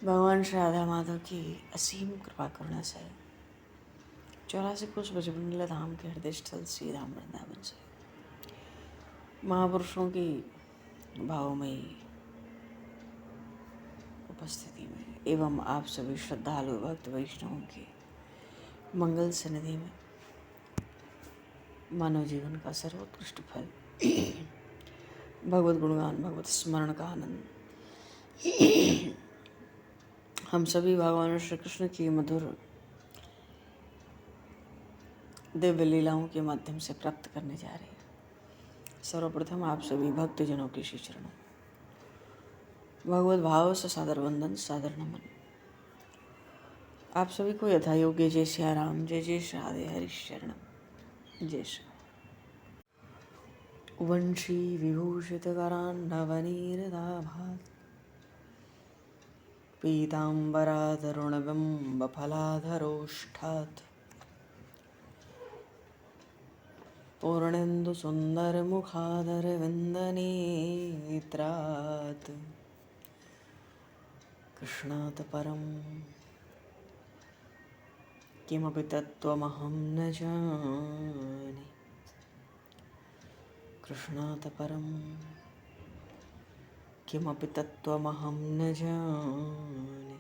भगवान श्री राधा माधव की असीम कृपा करुणा से 84 कोस बजरंगला धाम के हृदय स्थल श्री राम वृंदावन से महापुरुषों की भावमयी उपस्थिति में एवं आप सभी श्रद्धालु भक्त वैष्णवों की मंगल सन्निधि में मानव जीवन का सर्वोत्कृष्ट फल भगवत गुणगान भगवत स्मरण का आनंद हम सभी भगवान श्री कृष्ण की मधुर दिव्य लीलाओं के माध्यम से प्राप्त करने जा रहे हैं। सर्वप्रथम आप सभी भक्तजनों के श्री चरणों भगवत भाव से सादर वंदन सादर नमन। आप सभी को यथा योग्य जय श्री राम जय जय श्री राधे हरि शरणम जय श्री वंशी विभूषित करान्नवनीरदाभात् पीताम्बराधरुणबिम्बफलाधरोष्ठात् पूर्णेन्दुसुन्दरमुखादरविन्दनेत्रात् कृष्णात् परं किमपि तत्त्वमहं न जाने। कृष्णात् परं किमपि तत्त्वमहं न जाने।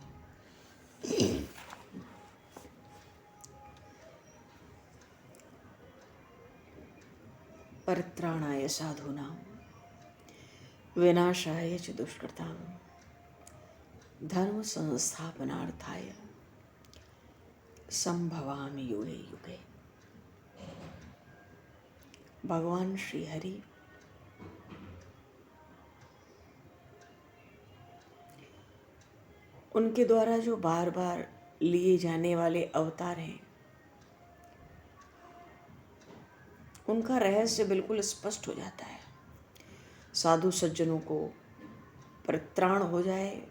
परित्राणाय साधूनां विनाशाय च दुष्कृतां धर्म संस्थापनार्थाय संभवामि युगे युगे। भगवान श्री हरि उनके द्वारा जो बार बार लिए जाने वाले अवतार हैं उनका रहस्य बिल्कुल स्पष्ट हो जाता है। साधु सज्जनों को परित्राण हो जाए,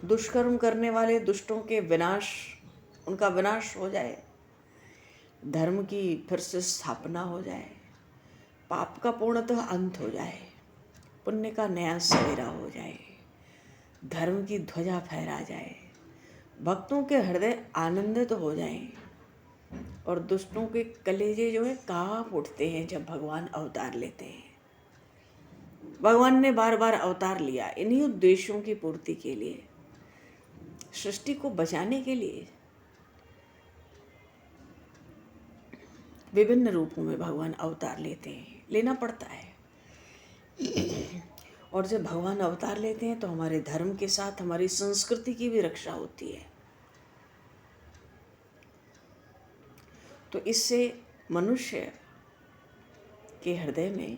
दुष्कर्म करने वाले दुष्टों के विनाश उनका विनाश हो जाए, धर्म की फिर से स्थापना हो जाए, पाप का पूर्णतः अंत हो जाए, पुण्य का नया सवेरा हो जाए, धर्म की ध्वजा फहरा जाए, भक्तों के हृदय आनंदित हो जाएं और दुष्टों के कलेजे जो है कांप उठते हैं जब भगवान अवतार लेते हैं। भगवान ने बार बार अवतार लिया इन्हीं उद्देश्यों की पूर्ति के लिए, सृष्टि को बचाने के लिए। विभिन्न रूपों में भगवान अवतार लेते हैं, लेना पड़ता है। और जब भगवान अवतार लेते हैं तो हमारे धर्म के साथ हमारी संस्कृति की भी रक्षा होती है। तो इससे मनुष्य के हृदय में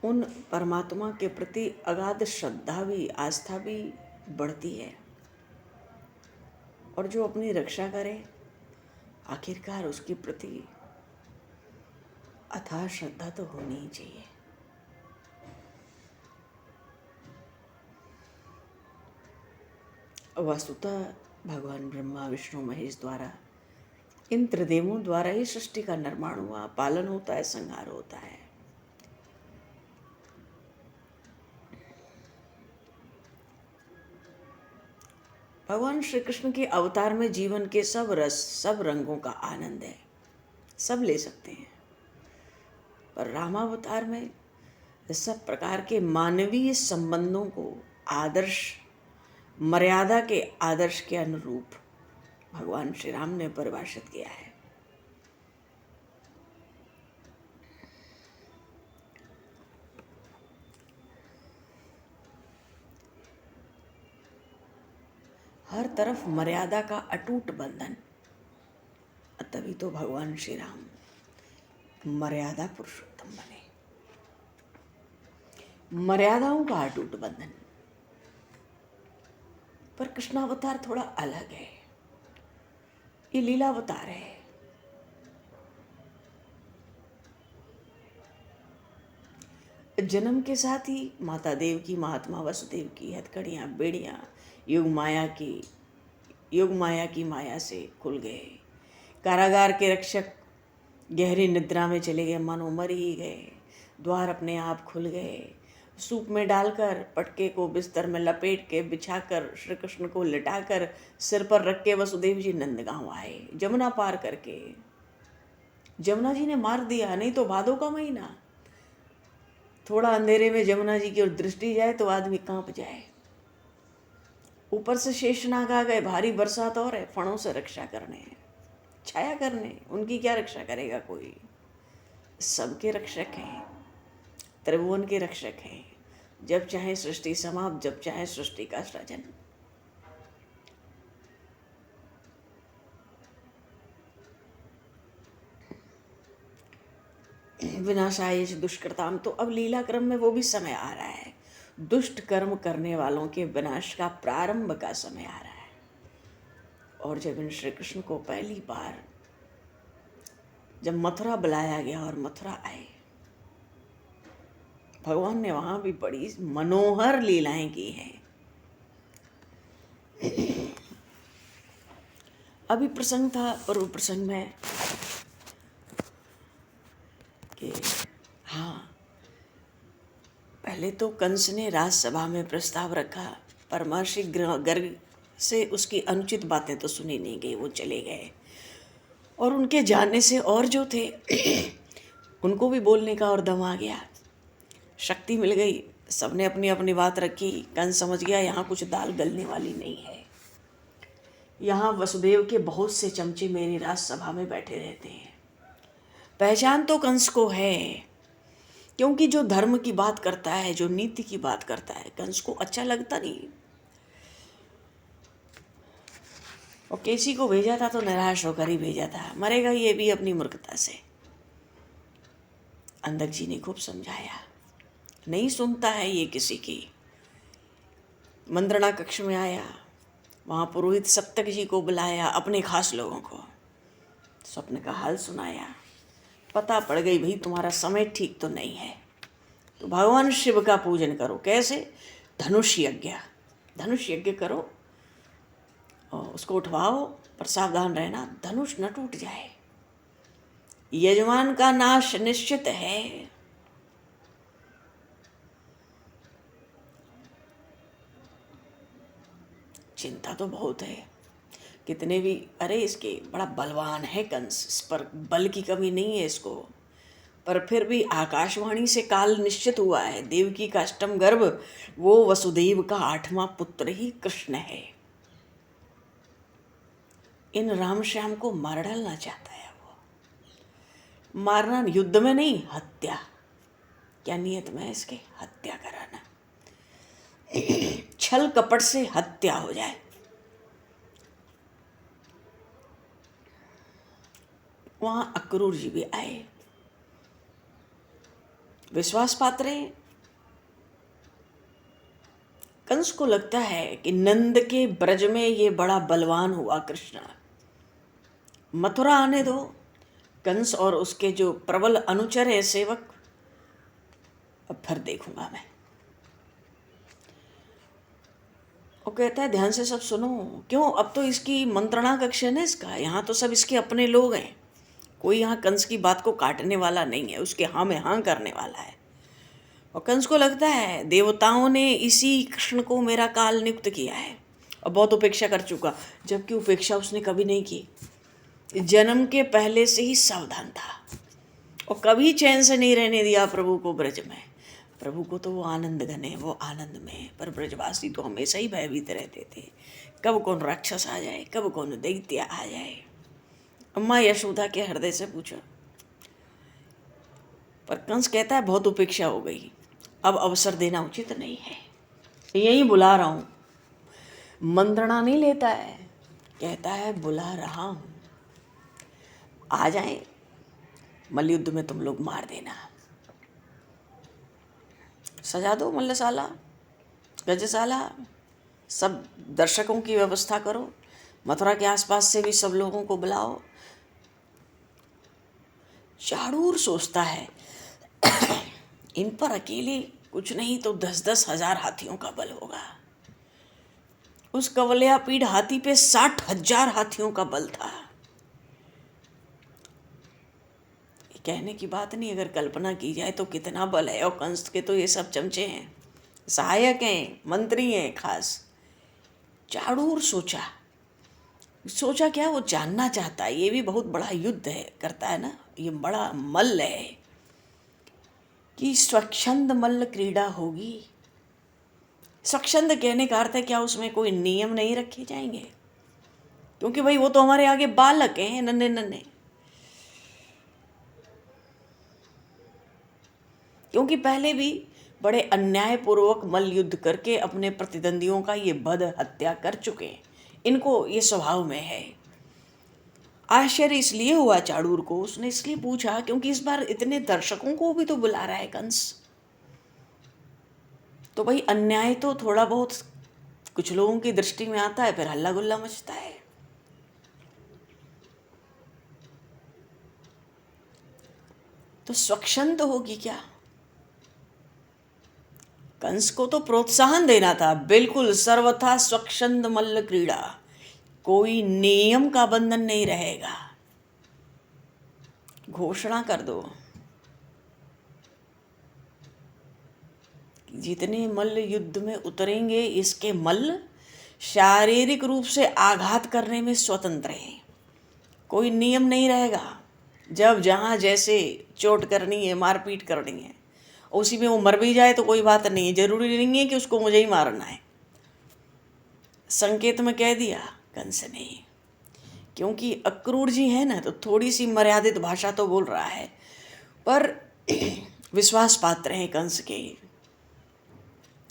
उन परमात्मा के प्रति अगाध श्रद्धा भी आस्था भी बढ़ती है और जो अपनी रक्षा करे आखिरकार उसके प्रति अथाह श्रद्धा तो होनी ही चाहिए। वस्तुतः भगवान ब्रह्मा विष्णु महेश द्वारा इन त्रिदेवों द्वारा ही सृष्टि का निर्माण हुआ, पालन होता है, संहार होता है। भगवान श्री कृष्ण के अवतार में जीवन के सब रस सब रंगों का आनंद है, सब ले सकते हैं। पर रामावतार में सब प्रकार के मानवीय संबंधों को आदर्श मर्यादा के आदर्श के अनुरूप भगवान श्री राम ने परिभाषित किया है। हर तरफ मर्यादा का अटूट बंधन, तभी तो भगवान श्री राम मर्यादा पुरुषोत्तम बने। मर्यादाओं का अटूट बंधन। पर कृष्णावतार थोड़ा अलग है, ये लीलावतार है। जन्म के साथ ही माता देव की महात्मा वसुदेव की हथकड़ियाँ बेड़ियाँ युग माया की माया से खुल गए। कारागार के रक्षक गहरी निद्रा में चले गए, मानो मर ही गए। द्वार अपने आप खुल गए, सूप में डालकर पटके को बिस्तर में लपेट के बिछाकर श्री कृष्ण को लिटाकर सिर पर रख के वसुदेव जी नंदगांव आए, जमुना पार करके। जमुना जी ने मार दिया, नहीं तो भादों का महीना, थोड़ा अंधेरे में जमुना जी की ओर दृष्टि जाए तो आदमी कांप जाए। ऊपर से शेषनाग आ गए, भारी बरसात और है, फणों से रक्षा करने, छाया करने, उनकी क्या रक्षा करेगा कोई? सबके रक्षक हैं, त्रिभुवन के रक्षक हैं। जब चाहे सृष्टि समाप्त, जब चाहे सृष्टि का सृजन। विनाशाय दुष्कृताम, तो अब लीला क्रम में वो भी समय आ रहा है, दुष्ट कर्म करने वालों के विनाश का प्रारंभ का समय आ रहा है। और जब इन श्री कृष्ण को पहली बार जब मथुरा बुलाया गया और मथुरा आए, भगवान ने वहां भी बड़ी मनोहर लीलाएं की हैं। अभी प्रसंग था, पूर्व प्रसंग में कि हाँ, पहले तो कंस ने राजसभा में प्रस्ताव रखा, पर महर्षि गर्ग से उसकी अनुचित बातें तो सुनी नहीं गई, वो चले गए। और उनके जाने से और जो थे उनको भी बोलने का और दम आ गया, शक्ति मिल गई, सबने अपनी अपनी बात रखी। कंस समझ गया यहाँ कुछ दाल गलने वाली नहीं है, यहाँ वसुदेव के बहुत से चमचे मेरी राजसभा में बैठे रहते हैं। पहचान तो कंस को है, क्योंकि जो धर्म की बात करता है, जो नीति की बात करता है, कंस को अच्छा लगता नहीं। और केसी को भेजा था तो निराश होकर ही भेजा था, मरेगा ये भी अपनी मूर्खता से। अंधक जी ने खूब समझाया, नहीं सुनता है ये किसी की। मंत्रणा कक्ष में आया, वहाँ पुरोहित सप्तक जी को बुलाया, अपने खास लोगों को, स्वप्न का हाल सुनाया। पता पड़ गई भाई तुम्हारा समय ठीक तो नहीं है, तो भगवान शिव का पूजन करो। कैसे? धनुष यज्ञ, धनुष यज्ञ करो और उसको उठवाओ, पर सावधान रहना धनुष न टूट जाए, यजमान का नाश निश्चित है। चिंता तो बहुत है, कितने भी, अरे इसके बड़ा बलवान है कंस, इस पर बल की कमी नहीं है इसको, पर फिर भी आकाशवाणी से काल निश्चित हुआ है, देवकी का अष्टम गर्भ वो वसुदेव का 8वां पुत्र ही कृष्ण है। इन राम श्याम को मार डालना चाहता है वो, मारना युद्ध में नहीं, हत्या। क्या नियत में इसके? हत्या कराना, छल कपट से हत्या हो जाए। वहां अक्रूर जी भी आए, विश्वास पात्र हैं। कंस को लगता है कि नंद के ब्रज में ये बड़ा बलवान हुआ कृष्ण, मथुरा आने दो। कंस और उसके जो प्रबल अनुचर है, सेवक, अब फिर देखूंगा मैं। वो कहता है ध्यान से सब सुनो, क्यों? अब तो इसकी मंत्रणा कक्ष है ना इसका, यहाँ तो सब इसके अपने लोग हैं, कोई यहाँ कंस की बात को काटने वाला नहीं है, उसके हाँ में हाँ करने वाला है। और कंस को लगता है देवताओं ने इसी कृष्ण को मेरा काल नियुक्त किया है, और बहुत उपेक्षा कर चुका, जबकि उपेक्षा उसने कभी नहीं की, जन्म के पहले से ही सावधान था, और कभी चैन से नहीं रहने दिया प्रभु को ब्रज में। प्रभु को तो वो आनंद घन है, वो आनंद में, पर ब्रजवासी तो हमेशा ही भयभीत रहते थे, कब कौन राक्षस आ जाए, कब कौन दैत्य आ जाए। अम्मा यशोदा के हृदय से पूछो। पर कंस कहता है बहुत उपेक्षा हो गई, अब अवसर देना उचित नहीं है, यही बुला रहा हूँ। मंत्रणा नहीं लेता है, कहता है बुला रहा हूँ, आ जाए, मल्लयुद्ध में तुम लोग मार देना, सजा दो मल्लशाला, गजशाला, सब दर्शकों की व्यवस्था करो, मथुरा के आसपास से भी सब लोगों को बुलाओ। चाणूर सोचता है इन पर अकेले कुछ नहीं तो 10-10 हजार हाथियों का बल होगा। उस कवलिया पीढ़ हाथी पे 60,000 हाथियों का बल था। कहने की बात नहीं, अगर कल्पना की जाए तो कितना बल है। और कंस के तो ये सब चमचे हैं, सहायक हैं, मंत्री हैं खास। चाणूर सोचा क्या, वो जानना चाहता है। ये भी बहुत बड़ा युद्ध है करता है ना, ये बड़ा मल्ल है कि स्वच्छंद मल्ल क्रीड़ा होगी। स्वच्छंद कहने का अर्थ है क्या उसमें कोई नियम नहीं रखे जाएंगे? क्योंकि भाई वो तो हमारे आगे बालक हैं, नन्हे नन्हे। क्योंकि पहले भी बड़े अन्यायपूर्वक मल्ल युद्ध करके अपने प्रतिद्वंदियों का ये बध हत्या कर चुके हैं, इनको ये स्वभाव में है। आश्चर्य इसलिए हुआ चाणूर को, उसने इसलिए पूछा क्योंकि इस बार इतने दर्शकों को भी तो बुला रहा है कंस। तो भाई अन्याय तो थोड़ा बहुत कुछ लोगों की दृष्टि में आता है, फिर हल्ला गुल्ला मचता है। तो स्वच्छंद होगी क्या? कंस को तो प्रोत्साहन देना था, बिल्कुल सर्वथा स्वच्छंद मल्ल क्रीड़ा, कोई नियम का बंधन नहीं रहेगा। घोषणा कर दो, जितने मल्ल युद्ध में उतरेंगे इसके मल्ल शारीरिक रूप से आघात करने में स्वतंत्र हैं, कोई नियम नहीं रहेगा। जब जहाँ जैसे चोट करनी है, मारपीट करनी है, उसी में वो मर भी जाए तो कोई बात नहीं है, जरूरी नहीं है कि उसको मुझे ही मारना है। संकेत में कह दिया कंस ने, क्योंकि अक्रूर जी है ना, तो थोड़ी सी मर्यादित भाषा तो बोल रहा है, पर विश्वास पात्र हैं कंस के।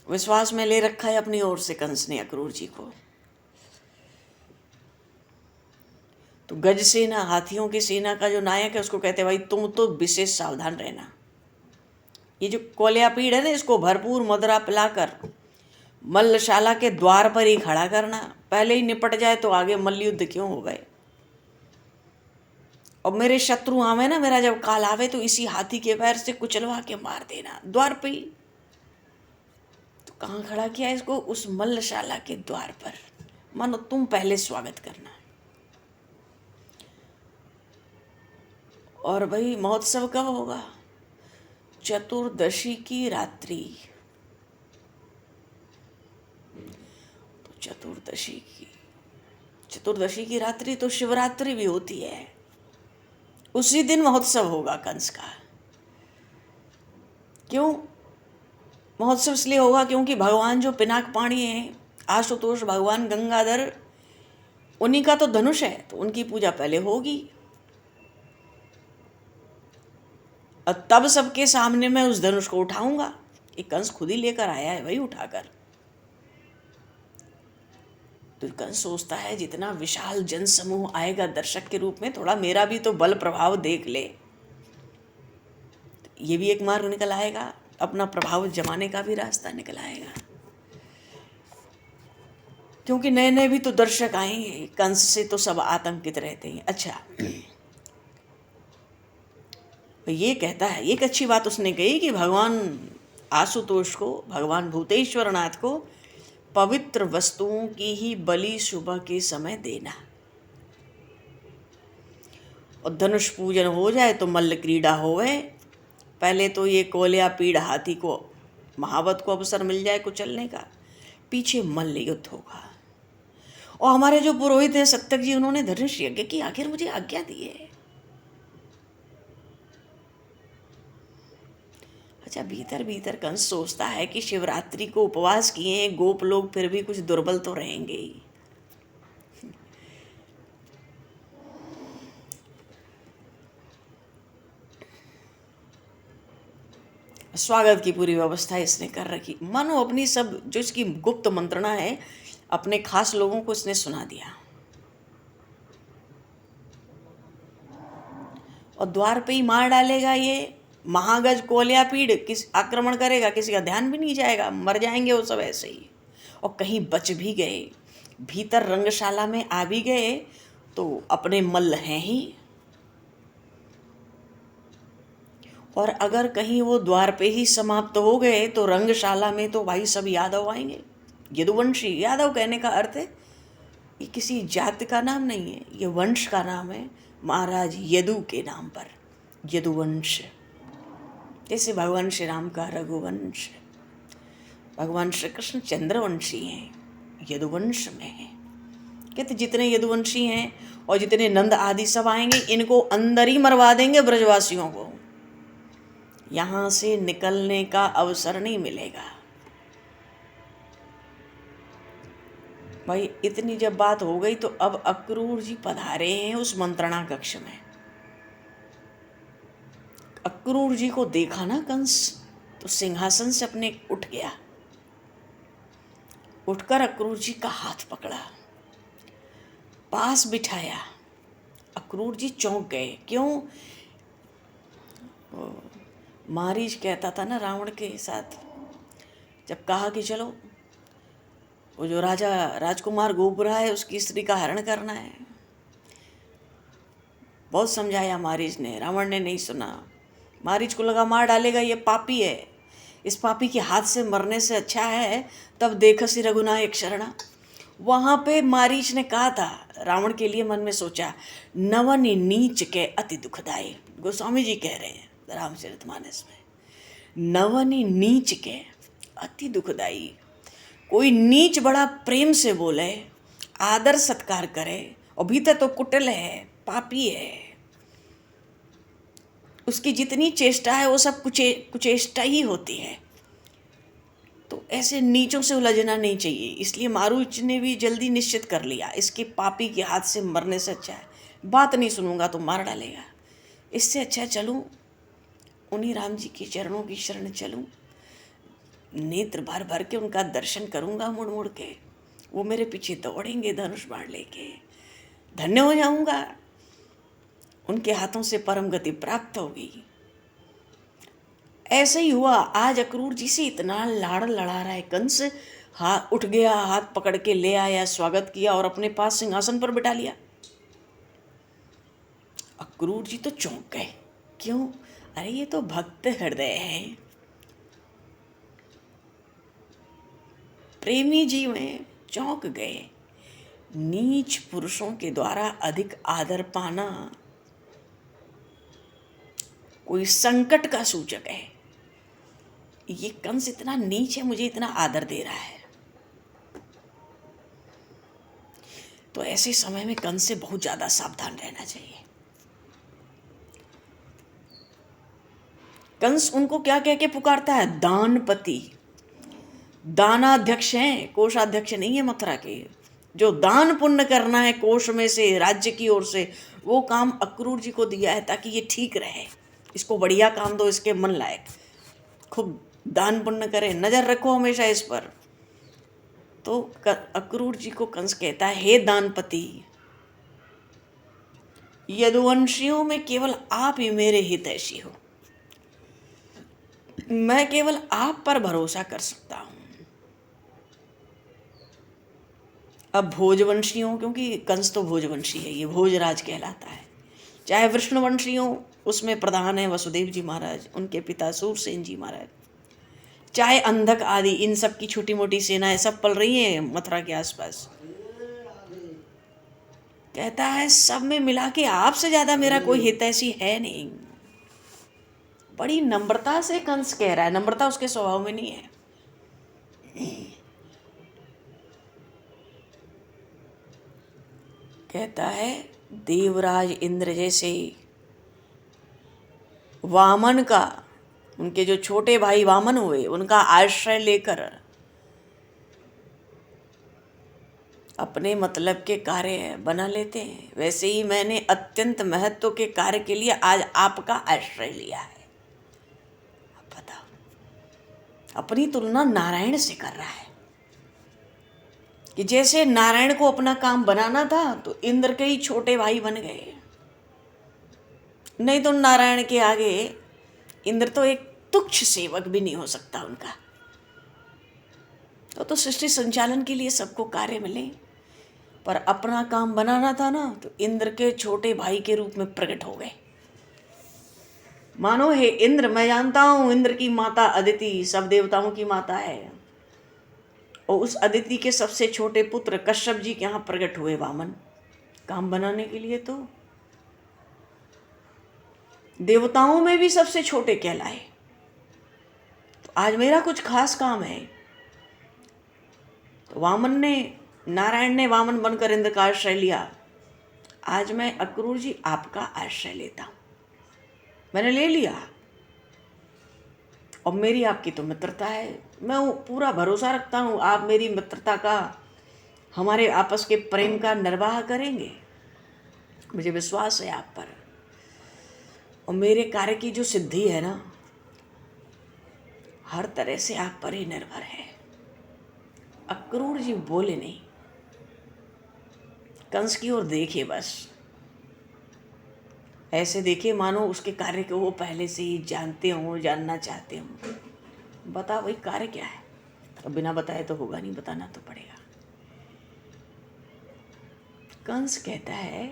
विश्वास में ले रखा है अपनी ओर से कंस ने अक्रूर जी को। तो गज सेना, हाथियों की सेना का जो नायक है, उसको कहते भाई तुम तो विशेष सावधान रहना। ये जो कोल्यापीड़ है ना, इसको भरपूर मदिरा पिलाकर मल्लशाला के द्वार पर ही खड़ा करना। पहले ही निपट जाए तो आगे मल्ल युद्ध क्यों हो गए। और मेरे शत्रु आवे ना, मेरा जब काल आवे तो इसी हाथी के पैर से कुचलवा के मार देना, द्वार पे ही। तो कहाँ खड़ा किया इसको? उस मल्लशाला के द्वार पर। मानो तुम पहले स्वागत करना। और भाई महोत्सव कब होगा? चतुर्दशी की रात्रि। तो चतुर्दशी की रात्रि तो शिवरात्रि भी होती है, उसी दिन महोत्सव होगा कंस का। क्यों महोत्सव? इसलिए होगा क्योंकि भगवान जो पिनाक पाणी हैं, आशुतोष भगवान गंगाधर, उन्हीं का तो धनुष है, तो उनकी पूजा पहले होगी। और तब सबके सामने मैं उस धनुष को उठाऊंगा। एक कंस खुद ही लेकर आया है भाई उठाकर। तो कंस सोचता है जितना विशाल जन समूह आएगा दर्शक के रूप में, थोड़ा मेरा भी तो बल प्रभाव देख ले। ये भी एक मार्ग निकल आएगा, अपना प्रभाव जमाने का भी रास्ता निकल आएगा। क्योंकि नए नए भी तो दर्शक आएंगे, कंस से तो सब आतंकित रहते हैं। अच्छा, ये कहता है, एक अच्छी बात उसने कही कि भगवान आशुतोष को, भगवान भूतेश्वर नाथ को पवित्र वस्तुओं की ही बलि सुबह के समय देना। और धनुष पूजन हो जाए तो मल्ल क्रीड़ा होवे। पहले तो ये कोल्यापीड़ हाथी को, महावत को अवसर मिल जाए कुचलने का, पीछे मल्ल युद्ध होगा। और हमारे जो पुरोहित हैं सत्तक जी, उन्होंने धनुष यज्ञ की आखिर मुझे आज्ञा दी है। अच्छा, भीतर भीतर कंस सोचता है कि शिवरात्रि को उपवास किए हैं गोप लोग, फिर भी कुछ दुर्बल तो रहेंगे ही। स्वागत की पूरी व्यवस्था इसने कर रखी, मानो अपनी सब जो इसकी गुप्त मंत्रणा है अपने खास लोगों को इसने सुना दिया। और द्वार पे ही मार डालेगा ये महागज कोल्यापीड़, किस आक्रमण करेगा, किसी का ध्यान भी नहीं जाएगा, मर जाएंगे वो सब ऐसे ही। और कहीं बच भी गए, भीतर रंगशाला में आ भी गए, तो अपने मल्ल हैं ही। और अगर कहीं वो द्वार पे ही समाप्त हो गए तो रंगशाला में तो भाई सब यादव आएंगे। यदुवंशी, यादव कहने का अर्थ है ये किसी जाति का नाम नहीं है, ये वंश का नाम है, महाराज यदु के नाम पर। यदुवंश, जैसे भगवान श्री राम का रघुवंश, भगवान श्री कृष्ण चंद्रवंशी हैं, यदुवंश में हैं। कहते जितने यदुवंशी हैं और जितने नंद आदि सब आएंगे, इनको अंदर ही मरवा देंगे ब्रजवासियों को, यहाँ से निकलने का अवसर नहीं मिलेगा। भाई इतनी जब बात हो गई तो अब अक्रूर जी पधारे हैं उस मंत्रणा कक्ष में। अक्रूर जी को देखा ना कंस, तो सिंहासन से अपने उठ गया, उठकर अक्रूर जी का हाथ पकड़ा, पास बिठाया। अक्रूर जी चौंक गए। क्यों? मारीच कहता था ना रावण के साथ, जब कहा कि चलो वो जो राजकुमार घूम रहा है उसकी स्त्री का हरण करना है, बहुत समझाया मारीच ने, रावण ने नहीं सुना। मारीच को लगा मार डालेगा, ये पापी है, इस पापी के हाथ से मरने से अच्छा है तब देखसी रघुनायक शरणा। वहाँ पे मारीच ने कहा था, रावण के लिए मन में सोचा, नवनि नीच के अति दुखदाई। गोस्वामी जी कह रहे हैं रामचरितमानस में, नवनि नीच के अति दुखदाई। कोई नीच बड़ा प्रेम से बोले, आदर सत्कार करे, और भीतर तो कुटिल है, पापी है, उसकी जितनी चेष्टा है वो सब कुचेष्टा ही होती है। तो ऐसे नीचों से उलझना नहीं चाहिए। इसलिए मारीच ने भी जल्दी निश्चित कर लिया, इसके पापी के हाथ से मरने से अच्छा है, बात नहीं सुनूंगा तो मार डालेगा, इससे अच्छा चलूं उन्हीं राम जी के चरणों की शरण चलूं, नेत्र भर भर के उनका दर्शन करूंगा, मुड़ मुड़ के वो मेरे पीछे दौड़ेंगे धनुष बाण लेके, धन्य हो जाऊंगा, उनके हाथों से परम गति प्राप्त होगी। ऐसे ही हुआ। आज अक्रूर जी से इतना लाड़ लड़ा रहा है कंस, हाथ उठ गया, हाथ पकड़ के ले आया, स्वागत किया और अपने पास सिंहासन पर बिठा लिया। अक्रूर जी तो चौंक गए। क्यों? अरे ये तो भक्त हृदय हैं, प्रेमी जीव हैं, चौंक गए। नीच पुरुषों के द्वारा अधिक आदर पाना कोई संकट का सूचक है। ये कंस इतना नीच है, मुझे इतना आदर दे रहा है। तो ऐसे समय में कंस से बहुत ज्यादा सावधान रहना चाहिए। कंस उनको क्या कह के पुकारता है? दानपति। दानाध्यक्ष हैं, कोषाध्यक्ष नहीं है मथुरा के। जो दान पुण्य करना है कोष में से, राज्य की ओर से, वो काम अक्रूर जी को दिया है ताकि ये ठीक रहे, इसको बढ़िया काम दो, इसके मन लायक, खूब दान पुण्य करे, नजर रखो हमेशा इस पर। तो अक्रूर जी को कंस कहता है, हे दानपति, यदुवंशियों में केवल आप ही मेरे हितैषी हो, मैं केवल आप पर भरोसा कर सकता हूं। अब भोजवंशियों, क्योंकि कंस तो भोजवंशी है, ये भोजराज कहलाता है। चाहे विष्णुवंशियों, उसमें प्रधान है वसुदेव जी महाराज, उनके पिता सूरसेन जी महाराज, चाहे अंधक आदि, इन सब की छोटी मोटी सेनाएं सब पल रही हैं मथुरा के आसपास। कहता है सब में मिला के आपसे ज्यादा मेरा कोई हितैषी है नहीं। बड़ी नम्रता से कंस कह रहा है, नम्रता उसके स्वभाव में नहीं है। कहता है देवराज इंद्र जैसे वामन का, उनके जो छोटे भाई वामन हुए, उनका आश्रय लेकर अपने मतलब के कार्य बना लेते हैं, वैसे ही मैंने अत्यंत महत्व के कार्य के लिए आज आपका आश्रय लिया है। अब बताओ, अपनी तुलना नारायण से कर रहा है कि जैसे नारायण को अपना काम बनाना था तो इंद्र के ही छोटे भाई बन गए, नहीं तो नारायण के आगे इंद्र तो एक तुच्छ सेवक भी नहीं हो सकता उनका। तो सृष्टि संचालन के लिए सबको कार्य मिले, पर अपना काम बनाना था ना, तो इंद्र के छोटे भाई के रूप में प्रकट हो गए। मानो हे इंद्र, मैं जानता हूं इंद्र की माता अदिति सब देवताओं की माता है, और उस अदिति के सबसे छोटे पुत्र कश्यप जी के यहाँ प्रकट हुए वामन काम बनाने के लिए। तो देवताओं में भी सबसे छोटे कहलाए। तो आज मेरा कुछ खास काम है। तो नारायण ने वामन बनकर इंद्र का आश्रय लिया। आज मैं अक्रूर जी आपका आश्रय लेता हूं। मैंने ले लिया और मेरी आपकी तो मित्रता है। मैं पूरा भरोसा रखता हूँ आप मेरी मित्रता का, हमारे आपस के प्रेम का निर्वाह करेंगे। मुझे विश्वास है आप पर, और मेरे कार्य की जो सिद्धि है ना, हर तरह से आप पर ही निर्भर है। अक्रूर जी बोले नहीं, कंस की ओर देखे, बस ऐसे देखे मानो उसके कार्य को वो पहले से ही जानते हों, जानना चाहते हों। बता भाई कार्य क्या है? अब बिना बताए तो होगा नहीं, बताना तो पड़ेगा। कंस कहता है,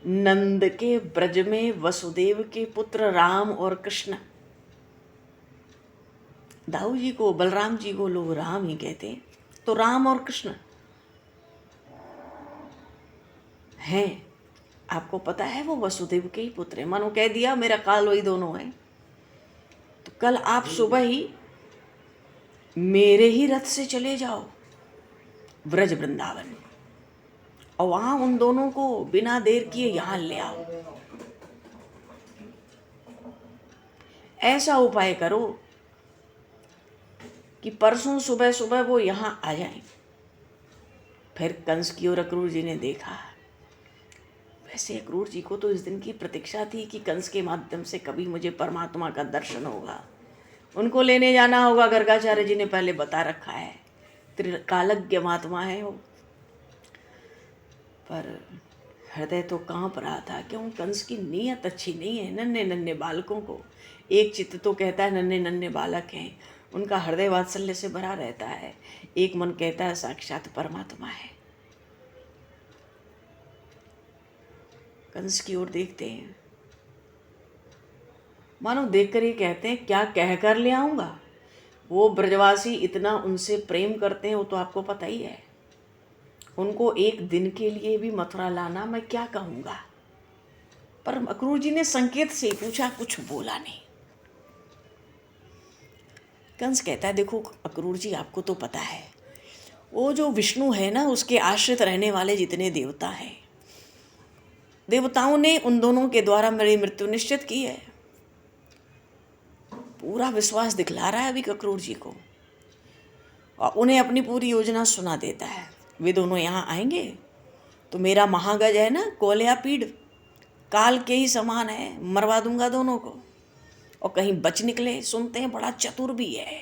नंद के ब्रज में वसुदेव के पुत्र राम और कृष्ण। दाऊ जी को, बलराम जी को लोग राम ही कहते हैं, तो राम और कृष्ण हैं। आपको पता है वो वसुदेव के ही पुत्र हैं। मानो कह दिया मेरा काल वही दोनों है। तो कल आप सुबह ही मेरे ही रथ से चले जाओ ब्रज वृंदावन, और वहां उन दोनों को बिना देर किए यहां ले आओ। ऐसा उपाय करो कि परसों सुबह सुबह वो यहां आ जाएं। फिर कंस की ओर अक्रूर जी ने देखा। वैसे अक्रूर जी को तो इस दिन की प्रतीक्षा थी कि कंस के माध्यम से कभी मुझे परमात्मा का दर्शन होगा, उनको लेने जाना होगा। गर्गाचार्य जी ने पहले बता रखा है, त्रिकालज्ञ महात्मा है वो। पर हृदय तो कांप रहा था, क्यों? कंस की नीयत अच्छी नहीं है। नन्हे नन्हे बालकों को, एक चित्त तो कहता है नन्हे नन्हे बालक हैं, उनका हृदय वात्सल्य से भरा रहता है। एक मन कहता है साक्षात परमात्मा है। कंस की ओर देखते हैं, मानो देखकर ये कहते हैं क्या कहकर ले आऊंगा। वो ब्रजवासी इतना उनसे प्रेम करते हैं, वो तो आपको पता ही है। उनको एक दिन के लिए भी मथुरा लाना, मैं क्या कहूँगा। पर अक्रूर जी ने संकेत से पूछा, कुछ बोला नहीं। कंस कहता है, देखो अक्रूर जी आपको तो पता है, वो जो विष्णु है ना, उसके आश्रित रहने वाले जितने देवता हैं, देवताओं ने उन दोनों के द्वारा मेरी मृत्यु निश्चित की है। पूरा विश्वास दिखला रहा है अभी अक्रूर जी को, और उन्हें अपनी पूरी योजना सुना देता है। वे दोनों यहाँ आएंगे तो मेरा महागज है ना, कोल्या पीड़ काल के ही समान है, मरवा दूंगा दोनों को। और कहीं बच निकले, सुनते हैं बड़ा चतुर भी है,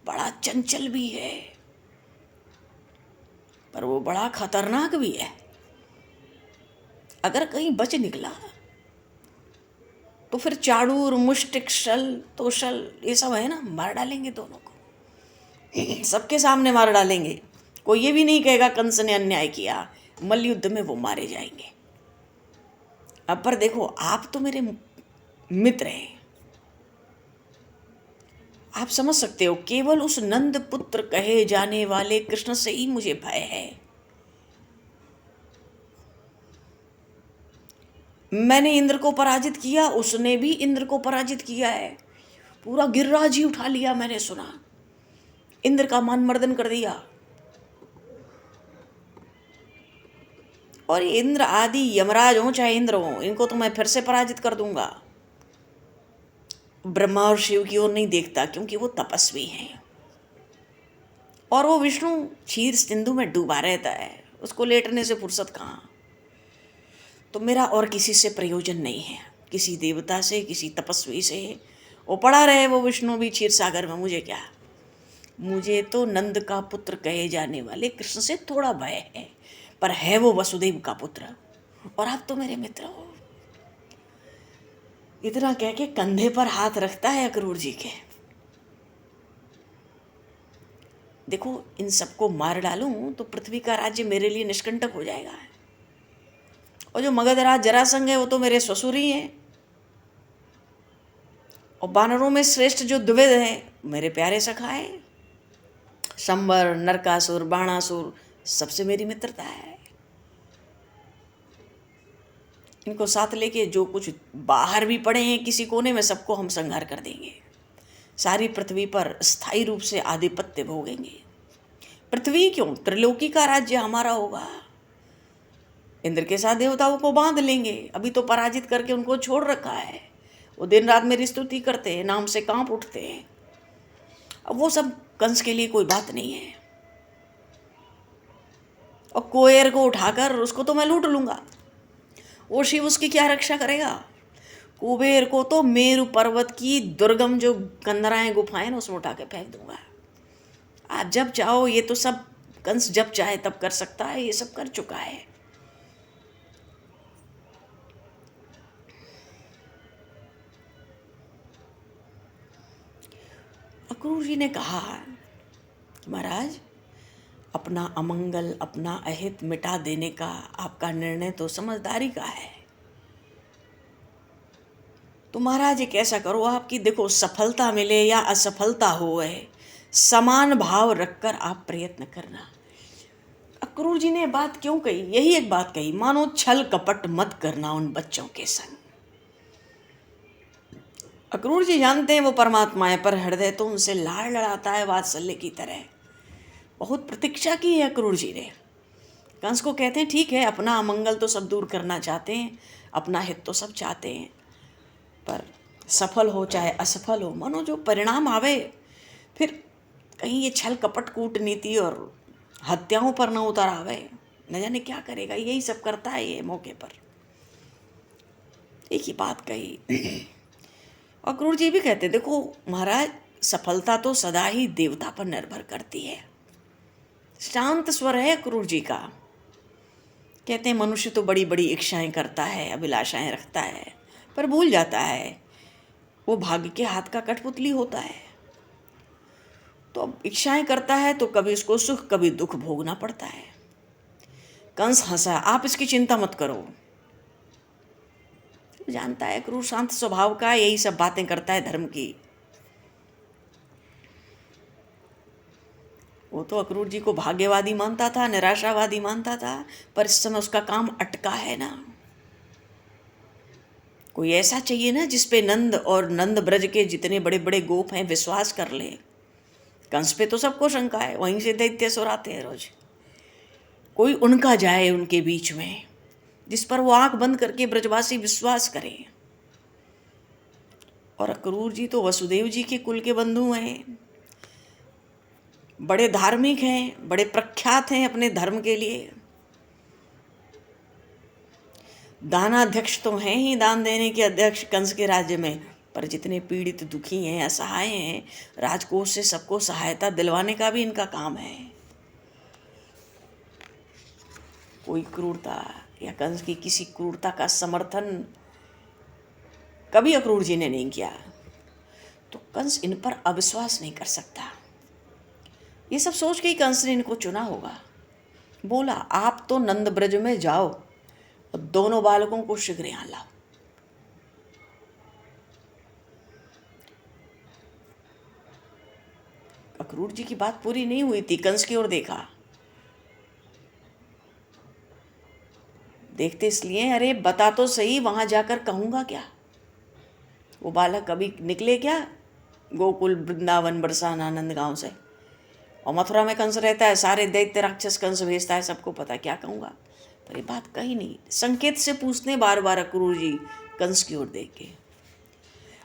बड़ा चंचल भी है, पर वो बड़ा खतरनाक भी है। अगर कहीं बच निकला तो फिर चाड़ूर, मुष्टिक, शल, तोशल, ये सब है ना, मार डालेंगे दोनों को, सबके सामने मार डालेंगे। कोई ये भी नहीं कहेगा कंस ने अन्याय किया, मल्ल युद्ध में वो मारे जाएंगे। अब पर देखो, आप तो मेरे मित्र हैं, आप समझ सकते हो, केवल उस नंद पुत्र कहे जाने वाले कृष्ण से ही मुझे भय है। मैंने इंद्र को पराजित किया, उसने भी इंद्र को पराजित किया है। पूरा गिरिराज ही उठा लिया, मैंने सुना, इंद्र का मान मर्दन कर दिया। और इंद्र आदि यमराज हो चाहे इंद्र हो, इनको तो मैं फिर से पराजित कर दूंगा। ब्रह्मा और शिव की ओर नहीं देखता, क्योंकि वो तपस्वी हैं, और वो विष्णु क्षीर सिंधु में डूबा रहता है, उसको लेटने से फुर्सत कहाँ। तो मेरा और किसी से प्रयोजन नहीं है, किसी देवता से, किसी तपस्वी से। वो पड़ा रहे वो विष्णु भी क्षीर सागर में, मुझे क्या। मुझे तो नंद का पुत्र कहे जाने वाले कृष्ण से थोड़ा भय है, पर है वो वसुदेव का पुत्र, और आप तो मेरे मित्र हो। इतना कह के कंधे पर हाथ रखता है अक्रूर जी के। देखो, इन सबको मार डालूं तो पृथ्वी का राज्य मेरे लिए निष्कंटक हो जाएगा, और जो मगधराज जरासंध है वो तो मेरे ससुर ही हैं, और बानरों में श्रेष्ठ जो द्विविद हैं मेरे प्यारे सखा हैं। शंबर, नरकासुर, बाणासुर, सबसे मेरी मित्रता है। इनको साथ लेके जो कुछ बाहर भी पड़े हैं किसी कोने में, सबको हम संहार कर देंगे। सारी पृथ्वी पर स्थायी रूप से आधिपत्य भोगेंगे। पृथ्वी क्यों, त्रिलोकी का राज्य हमारा होगा। इंद्र के साथ देवताओं को बांध लेंगे। अभी तो पराजित करके उनको छोड़ रखा है। वो दिन रात मेरी स्तुति करते हैं, नाम से कांप उठते हैं। अब वो सब कंस के लिए कोई बात नहीं है। और कोयर को उठाकर उसको तो मैं लूट लूंगा। वो शिव उसकी क्या रक्षा करेगा। कुबेर को तो मेरु पर्वत की दुर्गम जो कंदराएं गुफाएं ना उसमें उठा के फेंक दूंगा। आप जब चाहो, ये तो सब कंस जब चाहे तब कर सकता है, ये सब कर चुका है। अक्रूर जी ने कहा, महाराज अपना अमंगल, अपना अहित मिटा देने का आपका निर्णय तो समझदारी का है। तो महाराज एक ऐसा करो, आपकी देखो सफलता मिले या असफलता हो, समान भाव रखकर आप प्रयत्न करना। अक्रूर जी ने बात क्यों कही? यही एक बात कही, मानो छल कपट मत करना उन बच्चों के संग। अक्रूर जी जानते हैं वो परमात्मा है, पर हृदय तो उनसे लाड़ लड़ाता है वात्सल्य की तरह। बहुत प्रतीक्षा की है अक्रूर जी ने। कंस को कहते हैं ठीक है, अपना अमंगल तो सब दूर करना चाहते हैं, अपना हित तो सब चाहते हैं, पर सफल हो चाहे असफल हो, मानो जो परिणाम आवे, फिर कहीं ये छल कपट कूटनीति और हत्याओं पर न उतर आवे, न जाने क्या करेगा। यही सब करता है ये मौके पर। एक ही बात कही। अक्रूर जी भी कहते देखो महाराज, सफलता तो सदा ही देवता पर निर्भर करती है। शांत स्वर है अक्रूर जी का। कहते हैं मनुष्य तो बड़ी बड़ी इच्छाएं करता है, अभिलाषाएं रखता है, पर भूल जाता है वो भाग्य के हाथ का कठपुतली होता है। तो अब इच्छाएं करता है तो कभी उसको सुख कभी दुख भोगना पड़ता है। कंस हंसा, आप इसकी चिंता मत करो। जानता है अक्रूर शांत स्वभाव का, यही सब बातें करता है धर्म की। वो तो अक्रूर जी को भाग्यवादी मानता था, निराशावादी मानता था, पर इस समय उसका काम अटका है ना। कोई ऐसा चाहिए ना जिसपे नंद और नंद ब्रज के जितने बड़े बड़े गोप हैं विश्वास कर ले। कंस पे तो सबको शंका है, वहीं से दैत्यासुर आते हैं रोज। कोई उनका जाए उनके बीच में, जिस पर वो आंख बंद करके ब्रजवासी विश्वास करें। और अक्रूर जी तो वसुदेव जी के कुल के बंधु हैं, बड़े धार्मिक हैं, बड़े प्रख्यात हैं अपने धर्म के लिए। दानाध्यक्ष तो हैं ही, दान देने के अध्यक्ष कंस के राज्य में, पर जितने पीड़ित दुखी हैं, असहाय हैं, राजकोष से सबको सहायता दिलवाने का भी इनका काम है। कोई क्रूरता या कंस की किसी क्रूरता का समर्थन कभी अक्रूर जी ने नहीं किया। तो कंस इन पर अविश्वास नहीं कर सकता। ये सब सोच के ही कंस ने इनको चुना होगा। बोला आप तो नंद ब्रज में जाओ और दोनों बालकों को शीघ्र यहां लाओ। अक्रूर जी की बात पूरी नहीं हुई थी, कंस की ओर देखा। देखते इसलिए, अरे बता तो सही, वहां जाकर कहूंगा क्या? वो बालक कभी निकले क्या गोकुल वृंदावन बरसान आनंद गांव से? और मथुरा में कंस रहता है, सारे दैत्य राक्षस कंस भेजता है, सबको पता, क्या कहूँगा? पर ये बात कही नहीं। संकेत से पूछते बार बार अक्रूर जी कंस की ओर देख के।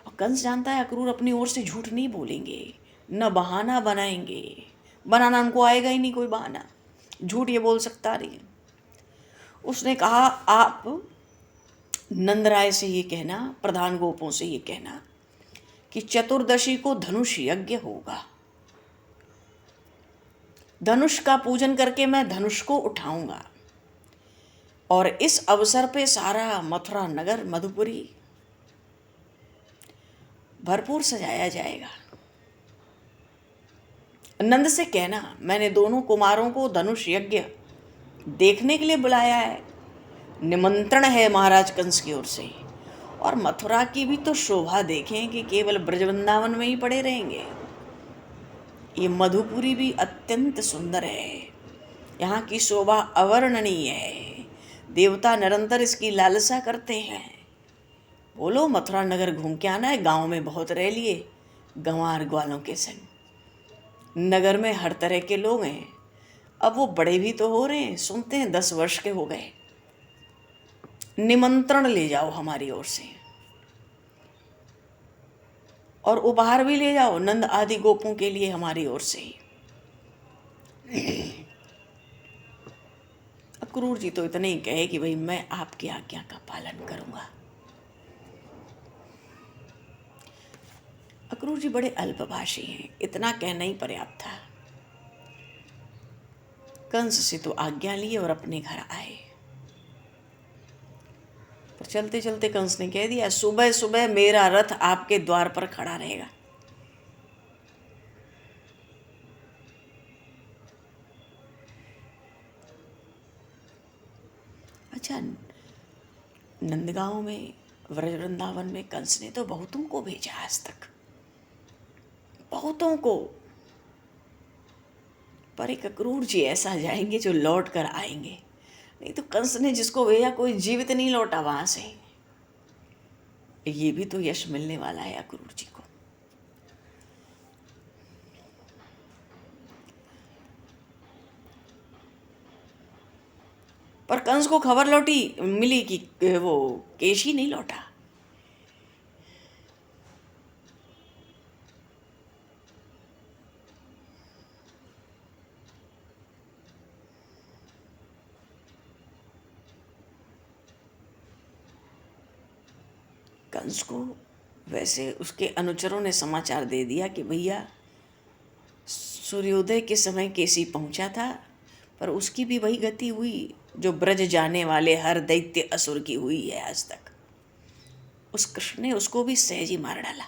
और कंस जानता है अक्रूर अपनी ओर से झूठ नहीं बोलेंगे, न बहाना बनाएंगे। बनाना उनको आएगा ही नहीं कोई बहाना, झूठ ये बोल सकता नहीं। उसने कहा आप नंदराय से ये कहना, प्रधान गोपों से ये कहना कि चतुर्दशी को धनुष यज्ञ होगा। धनुष का पूजन करके मैं धनुष को उठाऊंगा और इस अवसर पे सारा मथुरा नगर, मधुपुरी भरपूर सजाया जाएगा। नंद से कहना मैंने दोनों कुमारों को धनुष यज्ञ देखने के लिए बुलाया है, निमंत्रण है महाराज कंस की ओर से। और मथुरा की भी तो शोभा देखें कि केवल ब्रजवृंदावन में ही पड़े रहेंगे। ये मधुपुरी भी अत्यंत सुंदर है, यहाँ की शोभा अवर्णनीय है। देवता निरंतर इसकी लालसा करते हैं। बोलो मथुरा नगर घूम के आना है, गांव में बहुत रह लिए गंवार ग्वालों के संग, नगर में हर तरह के लोग हैं। अब वो बड़े भी तो हो रहे हैं, सुनते हैं 10 वर्ष के हो गए, निमंत्रण ले जाओ हमारी ओर से और उपहार भी ले जाओ नंद आदि गोपों के लिए हमारी ओर से ही। अक्रूर जी तो इतने ही कहे कि भाई मैं आपकी आज्ञा का पालन करूंगा। अक्रूर जी बड़े अल्पभाषी हैं, इतना कहना ही पर्याप्त था। कंस से तो आज्ञा ली और अपने घर आए। पर चलते चलते कंस ने कह दिया, सुबह सुबह मेरा रथ आपके द्वार पर खड़ा रहेगा। अच्छा, नंदगांव में, व्रज वृंदावन में कंस ने तो बहुतों को भेजा आज तक, बहुतों को। पर एक अक्रूर जी ऐसा जाएंगे जो लौट कर आएंगे। नहीं तो कंस ने जिसको भेजा कोई जीवित नहीं लौटा वहां से। ये भी तो यश मिलने वाला है अक्रूर जी को। पर कंस को खबर मिली कि वो केशी नहीं लौटा। कंस को वैसे उसके अनुचरों ने समाचार दे दिया कि भैया सूर्योदय के समय केसी पहुंचा था, पर उसकी भी वही गति हुई जो ब्रज जाने वाले हर दैत्य असुर की हुई है आज तक। उस कृष्ण ने उसको भी सहज ही मार डाला।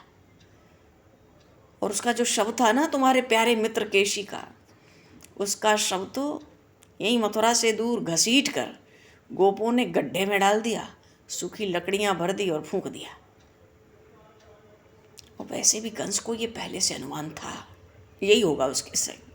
और उसका जो शव था ना तुम्हारे प्यारे मित्र केशी का, उसका शव तो यहीं मथुरा से दूर घसीट कर गोपों ने गड्ढे में डाल दिया, सूखी लकड़ियां भर दी और फूंक दिया। और वैसे भी कंस को ये पहले से अनुमान था यही होगा उसके संग।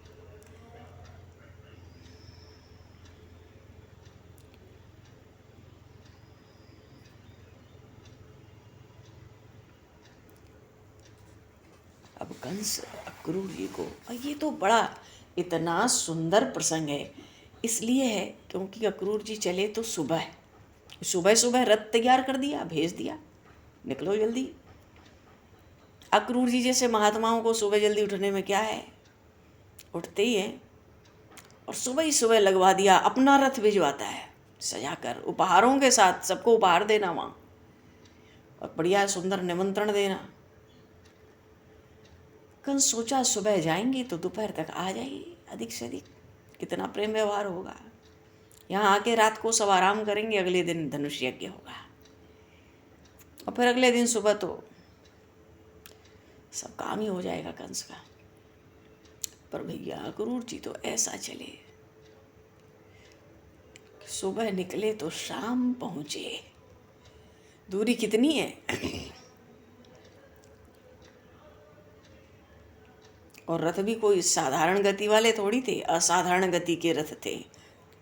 अब कंस अक्रूर जी को, ये तो बड़ा इतना सुंदर प्रसंग है, इसलिए है क्योंकि अक्रूर जी चले तो सुबह सुबह सुबह रथ तैयार कर दिया, भेज दिया, निकलो जल्दी। अक्रूर जी जैसे महात्माओं को सुबह जल्दी उठने में क्या है, उठते ही हैं और सुबह ही सुबह लगवा दिया, अपना रथ भिजवाता है सजाकर उपहारों के साथ, सबको उपहार देना वहाँ और बढ़िया सुंदर निमंत्रण देना। कंस सोचा सुबह जाएंगे तो दोपहर तक आ जाएगी, अधिक से अधिक कितना प्रेम व्यवहार होगा। यहाँ आके रात को सब आराम करेंगे, अगले दिन धनुष यज्ञ होगा और फिर अगले दिन सुबह तो सब काम ही हो जाएगा कंस का। पर भैया अक्रूर जी तो ऐसा चले, सुबह निकले तो शाम पहुंचे। दूरी कितनी है और रथ भी कोई साधारण गति वाले थोड़ी थे, असाधारण गति के रथ थे।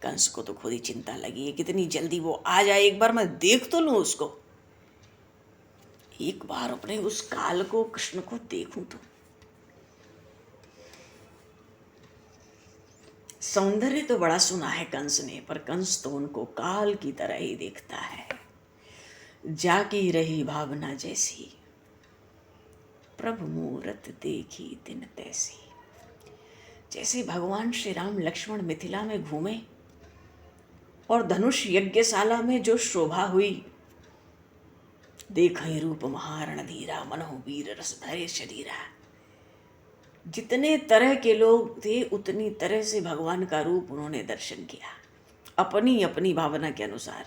कंस को तो खुद ही चिंता लगी है कितनी जल्दी वो आ जाए, एक बार मैं देख तो लूं उसको, एक बार अपने उस काल को, कृष्ण को देखूं तो। सौंदर्य तो बड़ा सुना है कंस ने, पर कंस तो उनको काल की तरह ही देखता है। जाकी रही भावना जैसी, प्रभु मूरत देखी दिन तैसी। जैसे भगवान श्री राम लक्ष्मण मिथिला में घूमे और धनुष यज्ञशाला में जो शोभा हुई, देखहि रूप महारण धीरा, मनहु वीर रस धरे शरीरा। जितने तरह के लोग थे उतनी तरह से भगवान का रूप उन्होंने दर्शन किया अपनी अपनी भावना के अनुसार।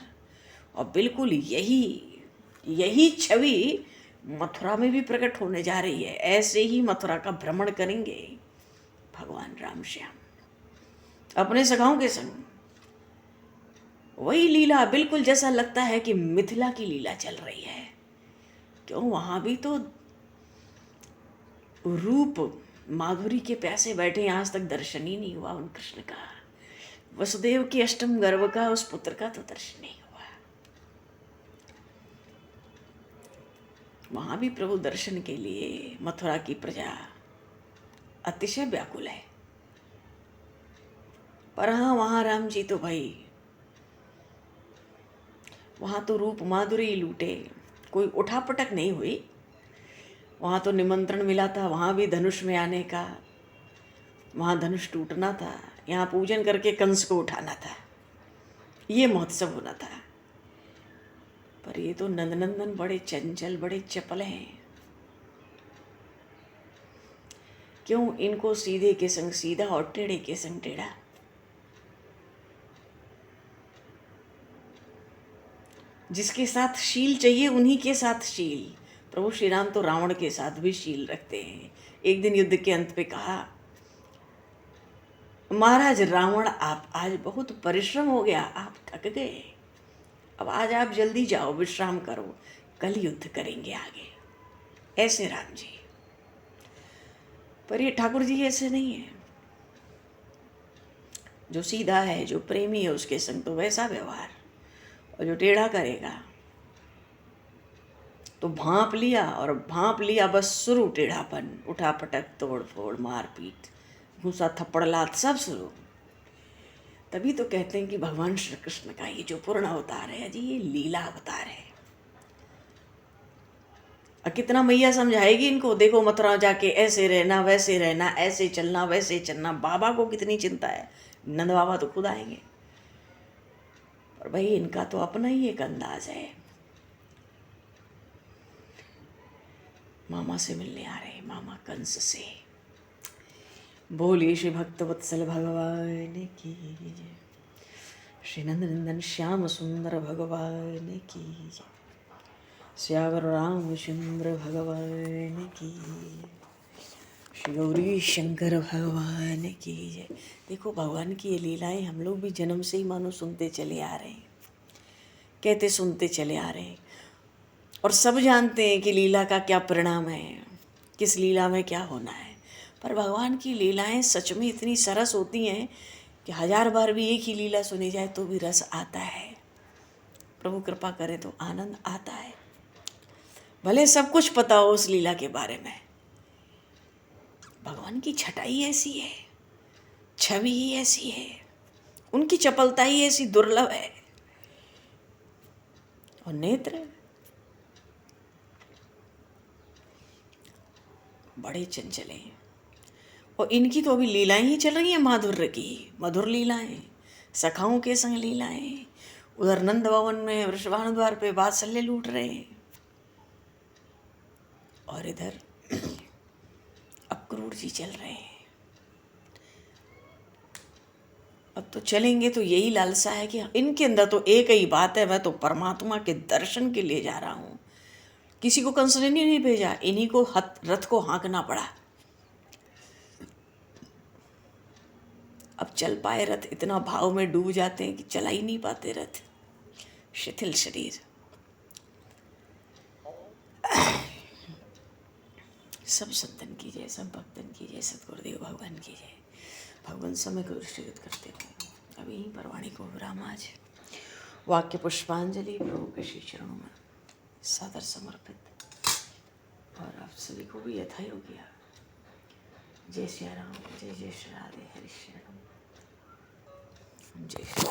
और बिल्कुल यही छवि मथुरा में भी प्रकट होने जा रही है। ऐसे ही मथुरा का भ्रमण करेंगे भगवान राम श्याम अपने सखाओं के संग। वही लीला बिल्कुल जैसा लगता है कि मिथिला की लीला चल रही है। क्यों, वहां भी तो रूप माधुरी के प्यासे बैठे, आज तक दर्शन ही नहीं हुआ उन कृष्ण का। वसुदेव की अष्टम गर्भ का उस पुत्र का तो दर्शन नहीं हुआ। वहां भी प्रभु दर्शन के लिए मथुरा की प्रजा अतिशय व्याकुल है। पर हाँ, वहां राम जी तो भाई, वहां तो रूप माधुरी लूटे, कोई उठापटक नहीं हुई। वहां तो निमंत्रण मिला था, वहां भी धनुष में आने का, वहां धनुष टूटना था, यहाँ पूजन करके कंस को उठाना था, ये महोत्सव होना था। पर ये तो नंदनंदन बड़े चंचल, बड़े चपल हैं। क्यों? इनको सीधे के संग सीधा और टेढ़े के संग टेढ़ा। जिसके साथ शील चाहिए उन्हीं के साथ शील। प्रभु श्री राम तो रावण के साथ भी शील रखते हैं। एक दिन युद्ध के अंत पे कहा, महाराज रावण, आप आज बहुत परिश्रम हो गया, आप थक गए, अब आज आप जल्दी जाओ, विश्राम करो, कल युद्ध करेंगे आगे। ऐसे राम जी। पर ये ठाकुर जी ऐसे नहीं है। जो सीधा है, जो प्रेमी है, उसके संग तो वैसा व्यवहार, और जो टेढ़ा करेगा तो भांप लिया, और भांप लिया बस शुरू टेढ़ापन, उठापटक, तोड़ फोड़, मारपीट, घूसा थप्पड़ लात सब शुरू। तभी तो कहते हैं कि भगवान श्री कृष्ण का ये जो पूर्ण अवतार है जी, ये लीला अवतार है। और कितना मैया समझाएगी इनको, देखो मथुरा जाके ऐसे रहना, वैसे रहना, ऐसे चलना, वैसे चलना। बाबा को कितनी चिंता है, नंद बाबा तो खुद आएंगे। और भाई इनका तो अपना ही एक अंदाज है। मामा से मिलने आ रहे, मामा कंस से। बोलिए श्री भक्त वत्सल भगवान की जय, श्री नंदनंदन श्याम सुंदर भगवान की जय, श्यावर रामचंद्र भगवान की, श्री गौरी शंकर भगवान की जय। देखो भगवान की ये लीलाएं हम लोग भी जन्म से ही मानो सुनते चले आ रहे हैं, कहते सुनते चले आ रहे हैं, और सब जानते हैं कि लीला का क्या परिणाम है, किस लीला में क्या होना है। पर भगवान की लीलाएं सच में इतनी सरस होती हैं कि 1000 बार भी एक ही लीला सुनी जाए तो भी रस आता है। प्रभु कृपा करे तो आनंद आता है, भले सब कुछ पता हो उस लीला के बारे में। भगवान की छटाई ऐसी है, छवि ही ऐसी है, उनकी चपलता ही ऐसी दुर्लभ है, और नेत्र बड़े चंचले हैं। और इनकी तो अभी लीलाएं ही चल रही हैं, माधुर्य की मधुर लीलाएं, सखाओं के संग लीलाएं। उधर नंद भवन में वृषभानु द्वार पे वात्सल्य लूट रहे हैं, और इधर अक्रूर जी चल रहे हैं। अब तो चलेंगे तो यही लालसा है कि इनके अंदर तो एक ही बात है, मैं तो परमात्मा के दर्शन के लिए जा रहा हूँ। किसी को कंस ने नहीं भेजा, इन्हीं को रथ को हाँकना पड़ा। अब चल पाए रथ, इतना भाव में डूब जाते हैं कि चला ही नहीं पाते रथ, शिथिल शरीर। सब संतन की जय, सब भक्तन की जय, सतगुरुदेव भगवान की जय। भगवान समय को दृष्टिगत करते हुए अब यहीं पर वाणी को विराम। आज वाक्य पुष्पांजलि प्रभु के श्री चरणों में सादर समर्पित, और आप सभी को भी यथायोग्य जय श्री राम, जय जय श्री राधे, हरि श्री राम, जय श्री